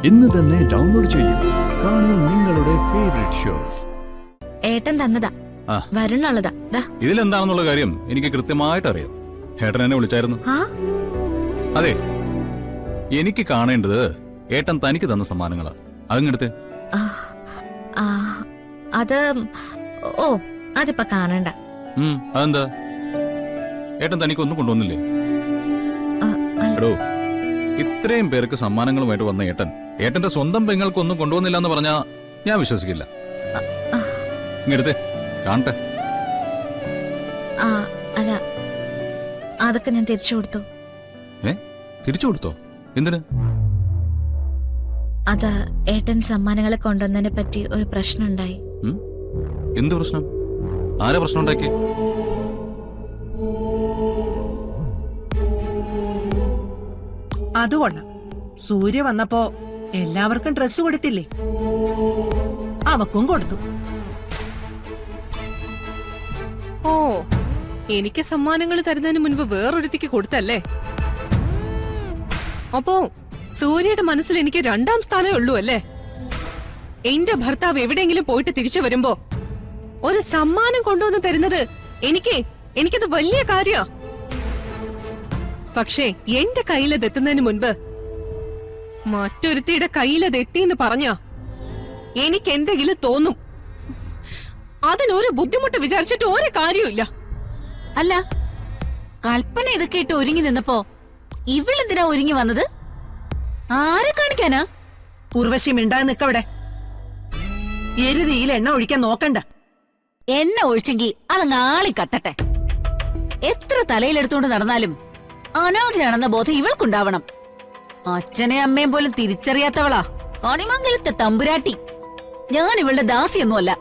ഇന്ന് തന്നെ ഡൗൺലോഡ് ചെയ്യൂ. കാണൂ നിങ്ങളുടെ ഫേവറേറ്റ് ഷോസ്. ഏട്ടൻ തന്നതാ, വരുന്നുള്ളതാ. ഇതിലെന്താണെന്നുള്ള കാര്യം എനിക്ക് കൃത്യമായിട്ട് അറിയാം. ഏട്ടൻ എന്നെ വിളിച്ചായിരുന്നു. അതെ, എനിക്ക് കാണേണ്ടത് ഏട്ടൻ തനിക്ക് തന്ന സമ്മാനങ്ങളാ. അതിങ്ങടുത്ത്. അത് അതിപ്പോ കാണണ്ട. അതെന്താ? ഏട്ടൻ തനിക്കൊന്നും കൊണ്ടുവന്നില്ലേ? എടോ, ഇത്രയും പേർക്ക് സമ്മാനങ്ങളുമായിട്ട് വന്ന ഏട്ടന്റെ സ്വന്തം പെങ്ങൾക്കൊന്നും കൊണ്ടുവന്നില്ല എന്ന് പറഞ്ഞാ ഞാൻ വിശ്വസിക്കില്ല. ഇങ്ങടുത്ത് കാണട്ടെ. അല്ല, അതൊക്കെ ഞാൻ തിരിച്ചു കൊടുത്തു. തിരിച്ചു കൊടുത്തോ? എന്തിന്? അത് ഏട്ടൻ സമ്മാനങ്ങളെ കൊണ്ടുവന്നതിനെ പറ്റി ഒരു പ്രശ്നം ഉണ്ടായി. എന്ത് പ്രശ്നം? ആരാ പ്രശ്നം ഉണ്ടാക്കി? അതുകൊള്ളാം. സൂര്യ വന്നപ്പോ എല്ലാവർക്കും ഡ്രസ് കൊടുത്തില്ലേ? അവക്കും കൊടുത്തു. ഓ, എനിക്ക് സമ്മാനങ്ങൾ തരുന്നതിന് മുൻപ് വേറൊരുത്തിക്ക് കൊടുത്തല്ലേ? അപ്പോ സൂര്യയുടെ മനസ്സിൽ എനിക്ക് 2ാം സ്ഥാനമേ ഉള്ളൂ അല്ലേ? എന്റെ ഭർത്താവ് എവിടെയെങ്കിലും പോയിട്ട് തിരിച്ചു വരുമ്പോ ഒരു സമ്മാനം കൊണ്ടുവന്ന് തരുന്നത് എനിക്കത് വലിയ കാര്യാ. പക്ഷേ എന്റെ കയ്യിലതെത്തുന്നതിന് മുൻപ് മറ്റൊരുത്തിയുടെ കയ്യിലതെത്തിന്ന് പറഞ്ഞാ എനിക്ക് എന്തെങ്കിലും തോന്നും. അതിനൊരു ബുദ്ധിമുട്ട് വിചാരിച്ചിട്ട് ഒരു കാര്യമില്ല. അല്ല, കൽപ്പന ഇതൊക്കെ ഇട്ട് ഒരുങ്ങി നിന്നപ്പോ ഇവളെന്തിനാ ഒരുങ്ങി വന്നത്? ആരെ കാണിക്കാനാ? ഉർവശി മിണ്ടാതെ നിക്കവിടെ. എരുതിയിൽ എണ്ണ ഒഴിക്കാൻ നോക്കണ്ട. എണ്ണ ഒഴിച്ചെങ്കി അതങ്ങ് ആളി കത്തട്ടെ. എത്ര തലയിലെടുത്തോണ്ട് നടന്നാലും അനാഥയാണെന്ന ബോധം ഇവൾക്കുണ്ടാവണം. അച്ഛനെ അമ്മയും പോലും തിരിച്ചറിയാത്തവളാ കണിമംഗലത്തെ തമ്പുരാട്ടി. ഞാൻ ഇവളുടെ ദാസിയൊന്നുമല്ല.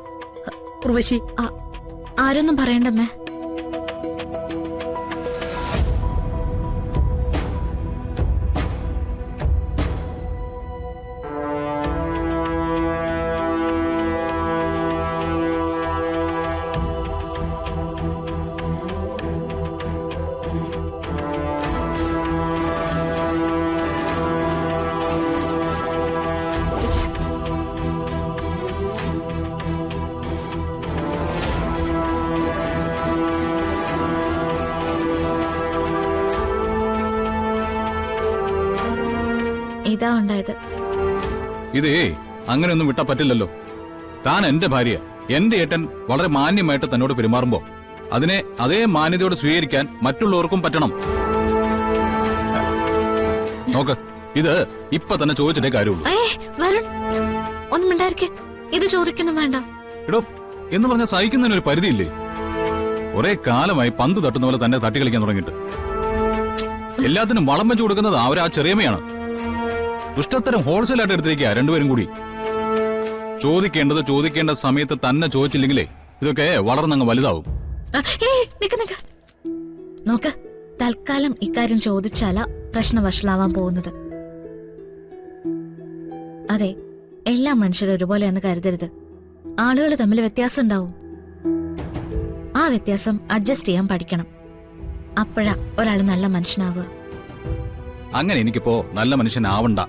ഉർവശി, ആരൊന്നും പറയണ്ടമ്മേ. ഇതാ ഉണ്ടായത്. ഇതേ അങ്ങനെയൊന്നും വിട്ടാ പറ്റില്ലല്ലോ. താൻ എന്റെ ഭാര്യ. എന്റെ ഏട്ടൻ വളരെ മാന്യമായിട്ട് തന്നോട് പെരുമാറുമ്പോ അതിനെ അതേ മാന്യതയോട് സ്വീകരിക്കാൻ മറ്റുള്ളവർക്കും പറ്റണം. നോക്ക്, ഇത് ഇപ്പൊ തന്നെ ചോദിച്ചിട്ടേ കാര്യമുള്ളൂ. ഒന്നും മിണ്ടായിരിക്കെ. ഇത് ചോദിക്കുന്നു വേണ്ട. എടോ, എന്ന് പറഞ്ഞാൽ സഹിക്കുന്നതിനൊരു പരിധിയില്ലേ? ഒരേ കാലമായി പന്ത് തട്ടുന്ന പോലെ തന്നെ തട്ടി കളിക്കാൻ തുടങ്ങിയിട്ട് എല്ലാത്തിനും വളം വെച്ചു കൊടുക്കുന്നത് അവരാ ചെറിയമ്മയാണ്. ദുഷ്ടത്തരം ഹോൾസെയിലായിട്ട് എടുത്തിരിക്കുക രണ്ടുപേരും കൂടി. ചോദിക്കേണ്ട സമയത്ത് തന്നെ ചോദിച്ചില്ലെങ്കിലേ ഇതൊക്കെ വളർന്നങ്ങ് വലുതാവും. നോക്ക്, തൽക്കാലം ഇക്കാര്യം ചോദിച്ചാലാ പ്രശ്നം വഷളാവാൻ പോകുന്നത്. അതെ, എല്ലാ മനുഷ്യരും ഒരുപോലെയെന്ന് കരുതരുത്. ആളുകൾ തമ്മിൽ വ്യത്യാസം ഉണ്ടാവും. ആ വ്യത്യാസം അഡ്ജസ്റ്റ് ചെയ്യാൻ പഠിക്കണം. അപ്പോഴാ ഒരാൾ നല്ല മനുഷ്യനാവുക. അങ്ങനെ എനിക്കിപ്പോ നല്ല മനുഷ്യനാവണ്ട.